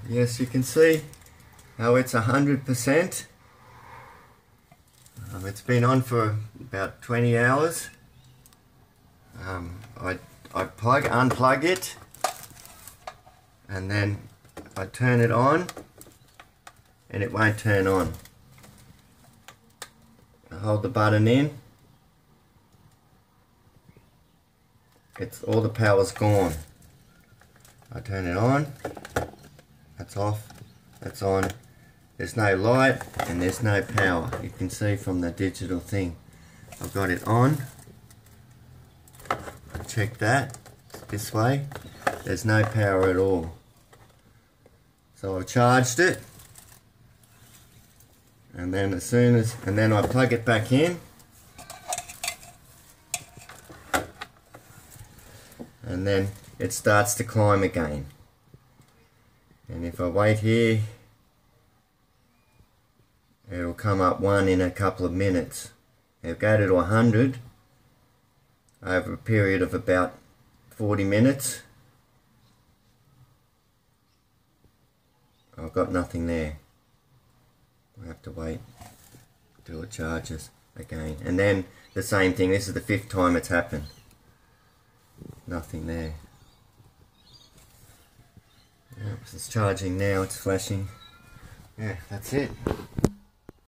Yes, you can see how it's 100%. It's been on for about 20 hours. I unplug it, and then I turn it on, and it won't turn on. I hold the button in. All the power's gone. I turn it on. That's off. That's on. There's no light and there's no power. You can see from the digital thing. I've got it on. Check that. This way. There's no power at all. So I've charged it. And then then I plug it back in. And then it starts to climb again. And if I wait here, it'll come up 1 in a couple of minutes. It'll go to 100 over a period of about 40 minutes. I've got nothing there. I have to wait till it charges again. And then the same thing, this is the 5th time it's happened. Nothing there. Yep, it's charging now, it's flashing. Yeah, that's it.